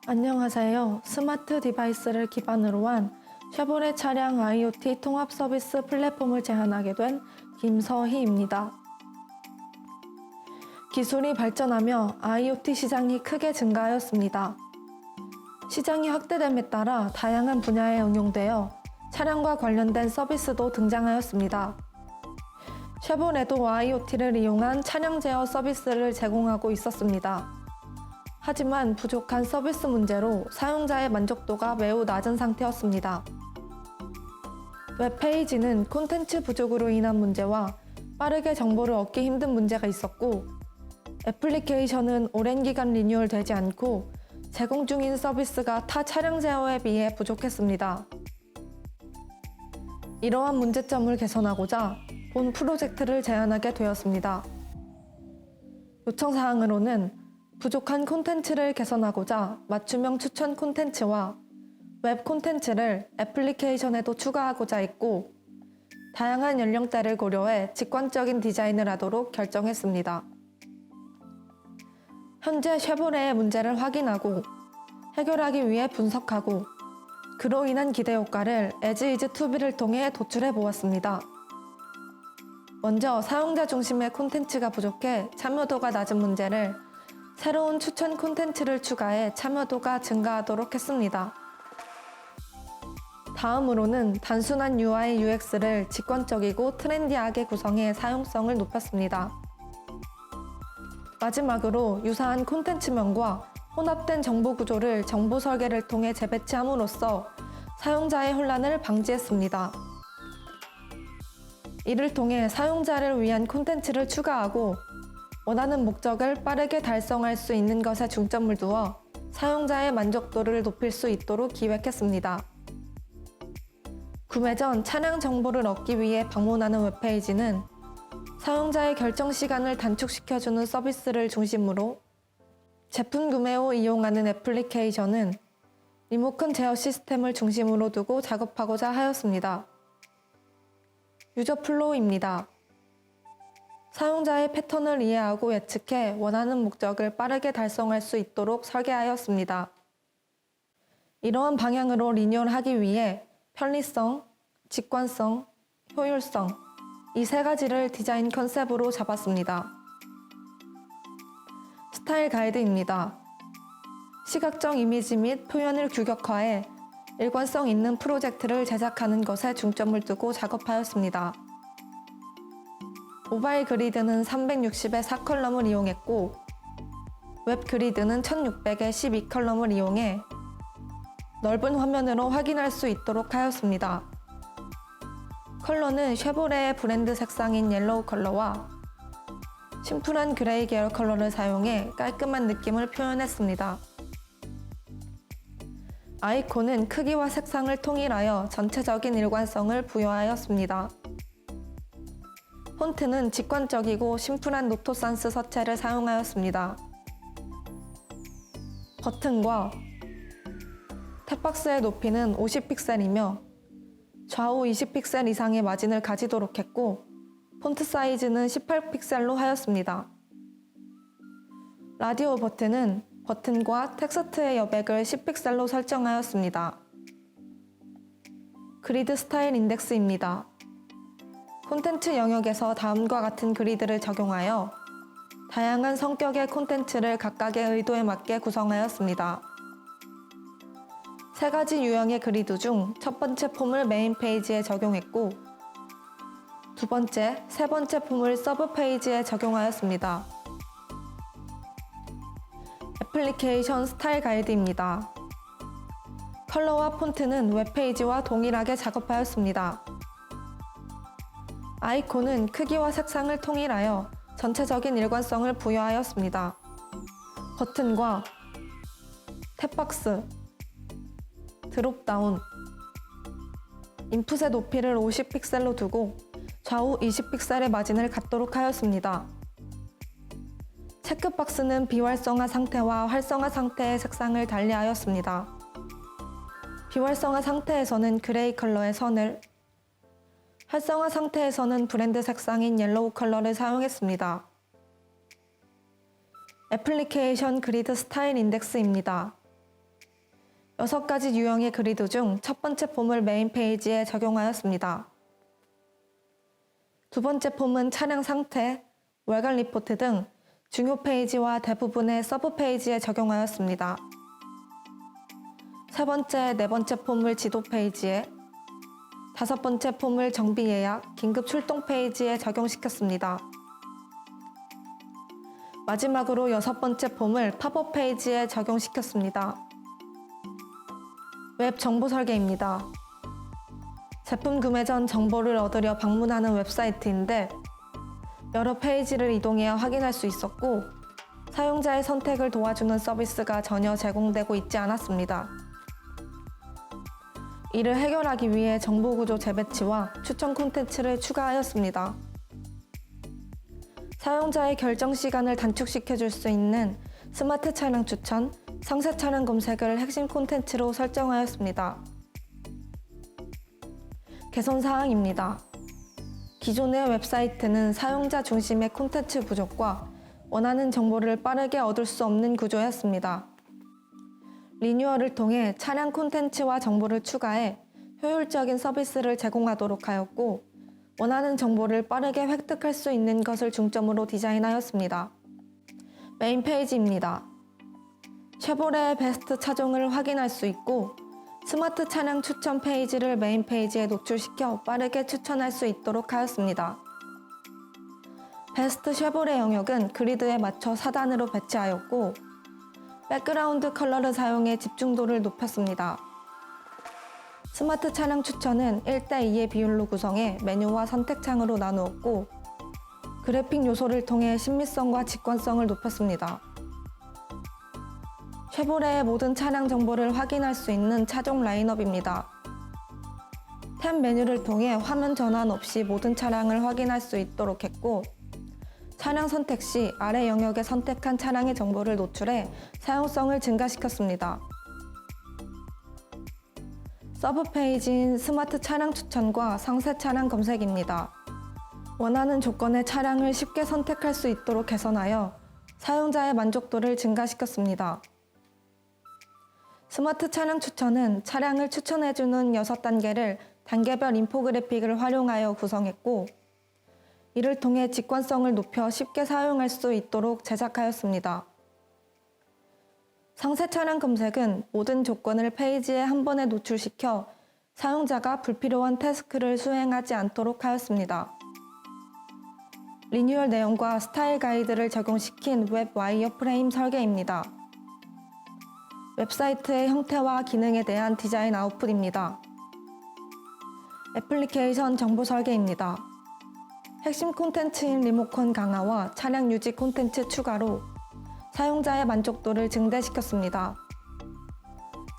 안녕하세요. 스마트 디바이스를 기반으로 한 쉐보레 차량 IoT 통합 서비스 플랫폼을 제안하게 된 김서희입니다. 기술이 발전하며 IoT 시장이 크게 증가하였습니다. 시장이 확대됨에 따라 다양한 분야에 응용되어 차량과 관련된 서비스도 등장하였습니다. 쉐보레도 IoT를 이용한 차량 제어 서비스를 제공하고 있었습니다. 하지만 부족한 서비스 문제로 사용자의 만족도가 매우 낮은 상태였습니다. 웹페이지는 콘텐츠 부족으로 인한 문제와 빠르게 정보를 얻기 힘든 문제가 있었고, 애플리케이션은 오랜 기간 리뉴얼되지 않고 제공 중인 서비스가 타 차량 제어에 비해 부족했습니다. 이러한 문제점을 개선하고자 본 프로젝트를 제안하게 되었습니다. 요청사항으로는 부족한 콘텐츠를 개선하고자 맞춤형 추천 콘텐츠와 웹 콘텐츠를 애플리케이션에도 추가하고자 했고, 다양한 연령대를 고려해 직관적인 디자인을 하도록 결정했습니다. 현재 쉐보레의 문제를 확인하고 해결하기 위해 분석하고 그로 인한 기대 효과를 as is to be를 통해 도출해 보았습니다. 먼저 사용자 중심의 콘텐츠가 부족해 참여도가 낮은 문제를 새로운 추천 콘텐츠를 추가해 참여도가 증가하도록 했습니다. 다음으로는 단순한 UI, UX를 직관적이고 트렌디하게 구성해 사용성을 높였습니다. 마지막으로 유사한 콘텐츠명과 혼합된 정보 구조를 정보 설계를 통해 재배치함으로써 사용자의 혼란을 방지했습니다. 이를 통해 사용자를 위한 콘텐츠를 추가하고 원하는 목적을 빠르게 달성할 수 있는 것에 중점을 두어 사용자의 만족도를 높일 수 있도록 기획했습니다. 구매 전 차량 정보를 얻기 위해 방문하는 웹페이지는 사용자의 결정 시간을 단축시켜주는 서비스를 중심으로, 제품 구매 후 이용하는 애플리케이션은 리모컨 제어 시스템을 중심으로 두고 작업하고자 하였습니다. 유저 플로우입니다. 사용자의 패턴을 이해하고 예측해 원하는 목적을 빠르게 달성할 수 있도록 설계하였습니다. 이러한 방향으로 리뉴얼하기 위해 편리성, 직관성, 효율성, 이 세 가지를 디자인 컨셉으로 잡았습니다. 스타일 가이드입니다. 시각적 이미지 및 표현을 규격화해 일관성 있는 프로젝트를 제작하는 것에 중점을 두고 작업하였습니다. 모바일 그리드는 360의 4컬럼을 이용했고, 웹 그리드는 1600의 12컬럼을 이용해 넓은 화면으로 확인할 수 있도록 하였습니다. 컬러는 쉐보레의 브랜드 색상인 옐로우 컬러와 심플한 그레이 계열 컬러를 사용해 깔끔한 느낌을 표현했습니다. 아이콘은 크기와 색상을 통일하여 전체적인 일관성을 부여하였습니다. 폰트는 직관적이고 심플한 노토산스 서체를 사용하였습니다. 버튼과 탭박스의 높이는 50픽셀이며 좌우 20픽셀 이상의 마진을 가지도록 했고, 폰트 사이즈는 18픽셀로 하였습니다. 라디오 버튼은 버튼과 텍스트의 여백을 10픽셀로 설정하였습니다. 그리드 스타일 인덱스입니다. 콘텐츠 영역에서 다음과 같은 그리드를 적용하여 다양한 성격의 콘텐츠를 각각의 의도에 맞게 구성하였습니다. 세 가지 유형의 그리드 중 첫 번째 폼을 메인 페이지에 적용했고, 두 번째, 세 번째 폼을 서브 페이지에 적용하였습니다. 애플리케이션 스타일 가이드입니다. 컬러와 폰트는 웹페이지와 동일하게 작업하였습니다. 아이콘은 크기와 색상을 통일하여 전체적인 일관성을 부여하였습니다. 버튼과 탭박스, 드롭다운, 인풋의 높이를 50픽셀로 두고 좌우 20픽셀의 마진을 갖도록 하였습니다. 체크박스는 비활성화 상태와 활성화 상태의 색상을 달리하였습니다. 비활성화 상태에서는 그레이 컬러의 선을, 활성화 상태에서는 브랜드 색상인 옐로우 컬러를 사용했습니다. 애플리케이션 그리드 스타일 인덱스입니다. 6가지 유형의 그리드 중 첫 번째 폼을 메인 페이지에 적용하였습니다. 두 번째 폼은 차량 상태, 월간 리포트 등 중요 페이지와 대부분의 서브 페이지에 적용하였습니다. 세 번째, 네 번째 폼을 지도 페이지에, 다섯 번째 폼을 정비 예약, 긴급 출동 페이지에 적용시켰습니다. 마지막으로 여섯 번째 폼을 팝업 페이지에 적용시켰습니다. 웹 정보 설계입니다. 제품 구매 전 정보를 얻으려 방문하는 웹사이트인데 여러 페이지를 이동해야 확인할 수 있었고 사용자의 선택을 도와주는 서비스가 전혀 제공되고 있지 않았습니다. 이를 해결하기 위해 정보구조 재배치와 추천 콘텐츠를 추가하였습니다. 사용자의 결정 시간을 단축시켜 줄 수 있는 스마트 차량 추천, 상세 차량 검색을 핵심 콘텐츠로 설정하였습니다. 개선 사항입니다. 기존의 웹사이트는 사용자 중심의 콘텐츠 부족과 원하는 정보를 빠르게 얻을 수 없는 구조였습니다. 리뉴얼을 통해 차량 콘텐츠와 정보를 추가해 효율적인 서비스를 제공하도록 하였고 원하는 정보를 빠르게 획득할 수 있는 것을 중점으로 디자인하였습니다. 메인 페이지입니다. 쉐보레의 베스트 차종을 확인할 수 있고 스마트 차량 추천 페이지를 메인 페이지에 노출시켜 빠르게 추천할 수 있도록 하였습니다. 베스트 쉐보레 영역은 그리드에 맞춰 4단으로 배치하였고 백그라운드 컬러를 사용해 집중도를 높였습니다. 스마트 차량 추천은 1:2의 비율로 구성해 메뉴와 선택창으로 나누었고 그래픽 요소를 통해 신미성과 직관성을 높였습니다. 쉐보레의 모든 차량 정보를 확인할 수 있는 차종 라인업입니다. 탭 메뉴를 통해 화면 전환 없이 모든 차량을 확인할 수 있도록 했고 차량 선택 시 아래 영역에 선택한 차량의 정보를 노출해 사용성을 증가시켰습니다. 서브 페이지인 스마트 차량 추천과 상세 차량 검색입니다. 원하는 조건의 차량을 쉽게 선택할 수 있도록 개선하여 사용자의 만족도를 증가시켰습니다. 스마트 차량 추천은 차량을 추천해주는 6단계를 단계별 인포그래픽을 활용하여 구성했고 이를 통해 직관성을 높여 쉽게 사용할 수 있도록 제작하였습니다. 상세 차량 검색은 모든 조건을 페이지에 한 번에 노출시켜 사용자가 불필요한 태스크를 수행하지 않도록 하였습니다. 리뉴얼 내용과 스타일 가이드를 적용시킨 웹 와이어프레임 설계입니다. 웹사이트의 형태와 기능에 대한 디자인 아웃풋입니다. 애플리케이션 정보 설계입니다. 핵심 콘텐츠인 리모컨 강화와 차량 유지 콘텐츠 추가로 사용자의 만족도를 증대시켰습니다.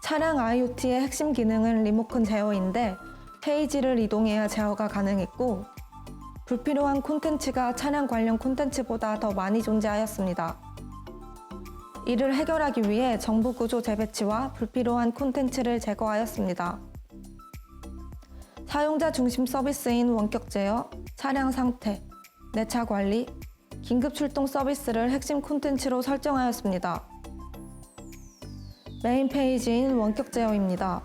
차량 IoT의 핵심 기능은 리모컨 제어인데 페이지를 이동해야 제어가 가능했고 불필요한 콘텐츠가 차량 관련 콘텐츠보다 더 많이 존재하였습니다. 이를 해결하기 위해 정보 구조 재배치와 불필요한 콘텐츠를 제거하였습니다. 사용자 중심 서비스인 원격 제어, 차량 상태, 내차 관리, 긴급 출동 서비스를 핵심 콘텐츠로 설정하였습니다. 메인 페이지인 원격 제어입니다.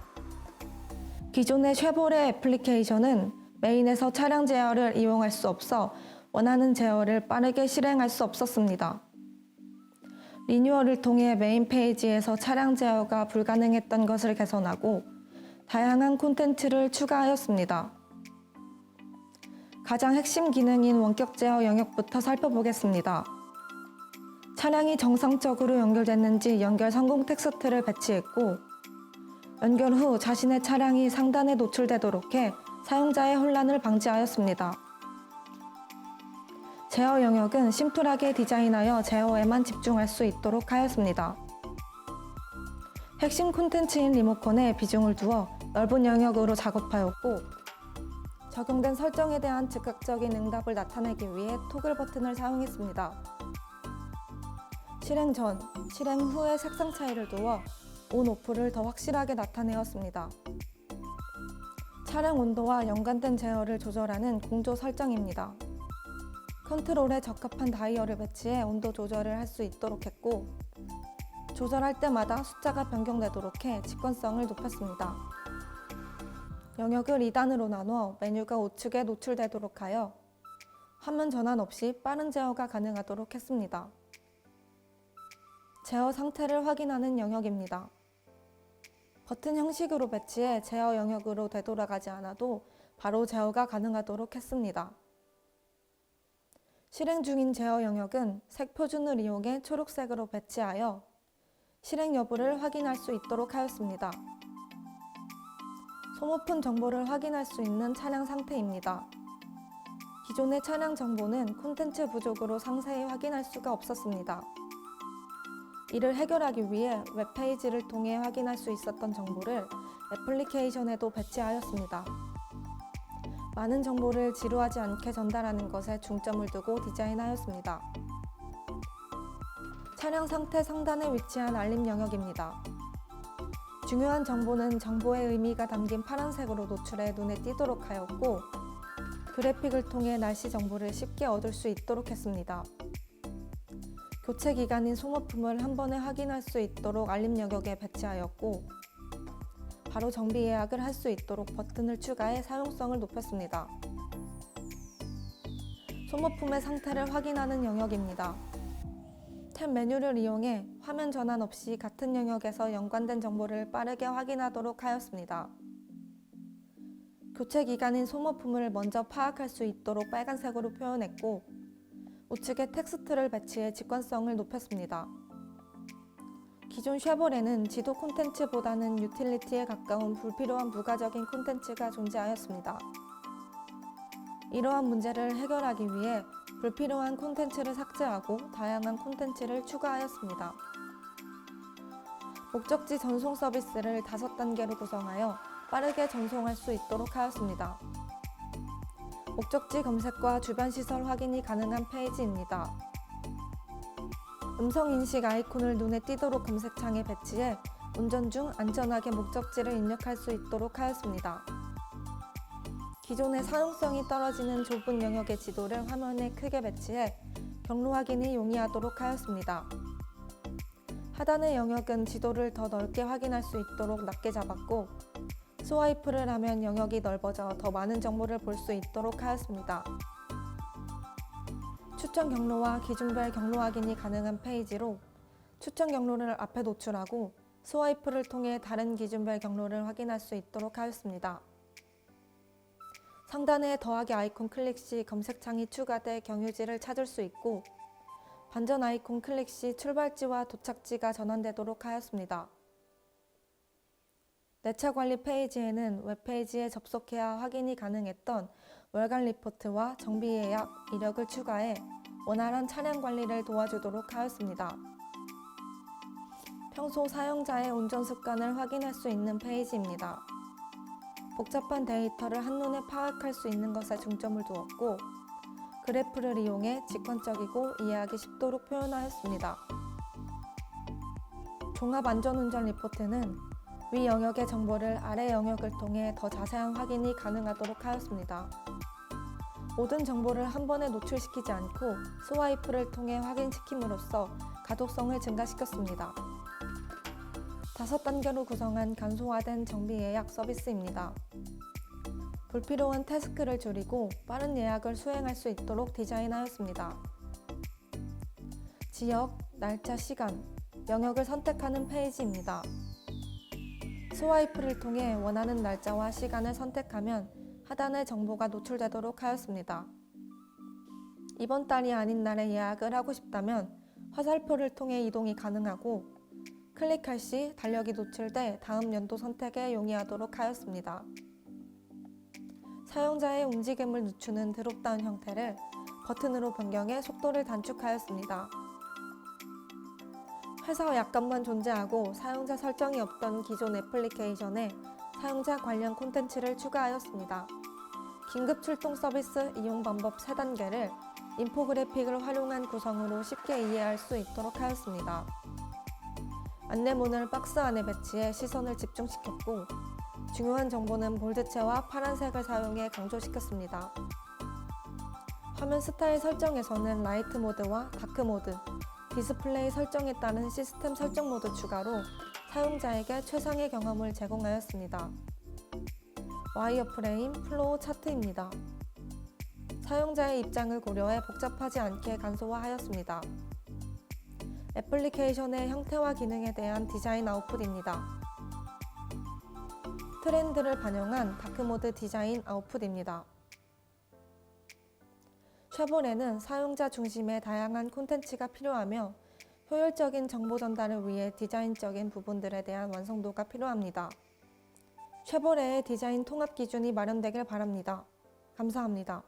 기존의 쉐보레 애플리케이션은 메인에서 차량 제어를 이용할 수 없어 원하는 제어를 빠르게 실행할 수 없었습니다. 리뉴얼을 통해 메인 페이지에서 차량 제어가 불가능했던 것을 개선하고 다양한 콘텐츠를 추가하였습니다. 가장 핵심 기능인 원격 제어 영역부터 살펴보겠습니다. 차량이 정상적으로 연결됐는지 연결 성공 텍스트를 배치했고 연결 후 자신의 차량이 상단에 노출되도록 해 사용자의 혼란을 방지하였습니다. 제어 영역은 심플하게 디자인하여 제어에만 집중할 수 있도록 하였습니다. 핵심 콘텐츠인 리모컨에 비중을 두어 넓은 영역으로 작업하였고 적용된 설정에 대한 즉각적인 응답을 나타내기 위해 토글 버튼을 사용했습니다. 실행 전, 실행 후의 색상 차이를 두어 온, 오프를 더 확실하게 나타내었습니다. 차량 온도와 연관된 제어를 조절하는 공조 설정입니다. 컨트롤에 적합한 다이얼을 배치해 온도 조절을 할 수 있도록 했고, 조절할 때마다 숫자가 변경되도록 해 직관성을 높였습니다. 영역을 2단으로 나누어 메뉴가 우측에 노출되도록 하여 화면 전환 없이 빠른 제어가 가능하도록 했습니다. 제어 상태를 확인하는 영역입니다. 버튼 형식으로 배치해 제어 영역으로 되돌아가지 않아도 바로 제어가 가능하도록 했습니다. 실행 중인 제어 영역은 색 표준을 이용해 초록색으로 배치하여 실행 여부를 확인할 수 있도록 하였습니다. 소모품 정보를 확인할 수 있는 차량 상태입니다. 기존의 차량 정보는 콘텐츠 부족으로 상세히 확인할 수가 없었습니다. 이를 해결하기 위해 웹페이지를 통해 확인할 수 있었던 정보를 애플리케이션에도 배치하였습니다. 많은 정보를 지루하지 않게 전달하는 것에 중점을 두고 디자인하였습니다. 차량 상태 상단에 위치한 알림 영역입니다. 중요한 정보는 정보의 의미가 담긴 파란색으로 노출해 눈에 띄도록 하였고, 그래픽을 통해 날씨 정보를 쉽게 얻을 수 있도록 했습니다. 교체 기간인 소모품을 한 번에 확인할 수 있도록 알림 영역에 배치하였고, 바로 정비 예약을 할 수 있도록 버튼을 추가해 사용성을 높였습니다. 소모품의 상태를 확인하는 영역입니다. 탭 메뉴를 이용해 화면 전환 없이 같은 영역에서 연관된 정보를 빠르게 확인하도록 하였습니다. 교체 기간인 소모품을 먼저 파악할 수 있도록 빨간색으로 표현했고, 우측에 텍스트를 배치해 직관성을 높였습니다. 기존 쉐보레는 지도 콘텐츠보다는 유틸리티에 가까운 불필요한 부가적인 콘텐츠가 존재하였습니다. 이러한 문제를 해결하기 위해 불필요한 콘텐츠를 삭제하고 다양한 콘텐츠를 추가하였습니다. 목적지 전송 서비스를 5단계로 구성하여 빠르게 전송할 수 있도록 하였습니다. 목적지 검색과 주변 시설 확인이 가능한 페이지입니다. 음성 인식 아이콘을 눈에 띄도록 검색창에 배치해 운전 중 안전하게 목적지를 입력할 수 있도록 하였습니다. 기존의 사용성이 떨어지는 좁은 영역의 지도를 화면에 크게 배치해 경로 확인이 용이하도록 하였습니다. 하단의 영역은 지도를 더 넓게 확인할 수 있도록 낮게 잡았고, 스와이프를 하면 영역이 넓어져 더 많은 정보를 볼 수 있도록 하였습니다. 추천 경로와 기준별 경로 확인이 가능한 페이지로 추천 경로를 앞에 노출하고 스와이프를 통해 다른 기준별 경로를 확인할 수 있도록 하였습니다. 상단의 더하기 아이콘 클릭 시 검색창이 추가돼 경유지를 찾을 수 있고, 반전 아이콘 클릭 시 출발지와 도착지가 전환되도록 하였습니다. 내차 관리 페이지에는 웹페이지에 접속해야 확인이 가능했던 월간 리포트와 정비 예약, 이력을 추가해 원활한 차량 관리를 도와주도록 하였습니다. 평소 사용자의 운전 습관을 확인할 수 있는 페이지입니다. 복잡한 데이터를 한눈에 파악할 수 있는 것에 중점을 두었고, 그래프를 이용해 직관적이고 이해하기 쉽도록 표현하였습니다. 종합 안전운전 리포트는 위 영역의 정보를 아래 영역을 통해 더 자세한 확인이 가능하도록 하였습니다. 모든 정보를 한 번에 노출시키지 않고 스와이프를 통해 확인시킴으로써 가독성을 증가시켰습니다. 5단계로 구성한 간소화된 정비 예약 서비스입니다. 불필요한 태스크를 줄이고 빠른 예약을 수행할 수 있도록 디자인하였습니다. 지역, 날짜, 시간, 영역을 선택하는 페이지입니다. 스와이프를 통해 원하는 날짜와 시간을 선택하면 하단에 정보가 노출되도록 하였습니다. 이번 달이 아닌 날에 예약을 하고 싶다면 화살표를 통해 이동이 가능하고, 클릭할 시 달력이 노출돼 다음 연도 선택에 용이하도록 하였습니다. 사용자의 움직임을 늦추는 드롭다운 형태를 버튼으로 변경해 속도를 단축하였습니다. 회사 약관만 존재하고 사용자 설정이 없던 기존 애플리케이션에 사용자 관련 콘텐츠를 추가하였습니다. 긴급 출동 서비스 이용 방법 3단계를 인포그래픽을 활용한 구성으로 쉽게 이해할 수 있도록 하였습니다. 안내문을 박스 안에 배치해 시선을 집중시켰고, 중요한 정보는 볼드체와 파란색을 사용해 강조시켰습니다. 화면 스타일 설정에서는 라이트 모드와 다크 모드, 디스플레이 설정에 따른 시스템 설정 모드 추가로 사용자에게 최상의 경험을 제공하였습니다. 와이어프레임 플로우 차트입니다. 사용자의 입장을 고려해 복잡하지 않게 간소화하였습니다. 애플리케이션의 형태와 기능에 대한 디자인 아웃풋입니다. 트렌드를 반영한 다크모드 디자인 아웃풋입니다. 쉐보레는 사용자 중심의 다양한 콘텐츠가 필요하며 효율적인 정보 전달을 위해 디자인적인 부분들에 대한 완성도가 필요합니다. 쉐보레의 디자인 통합 기준이 마련되길 바랍니다. 감사합니다.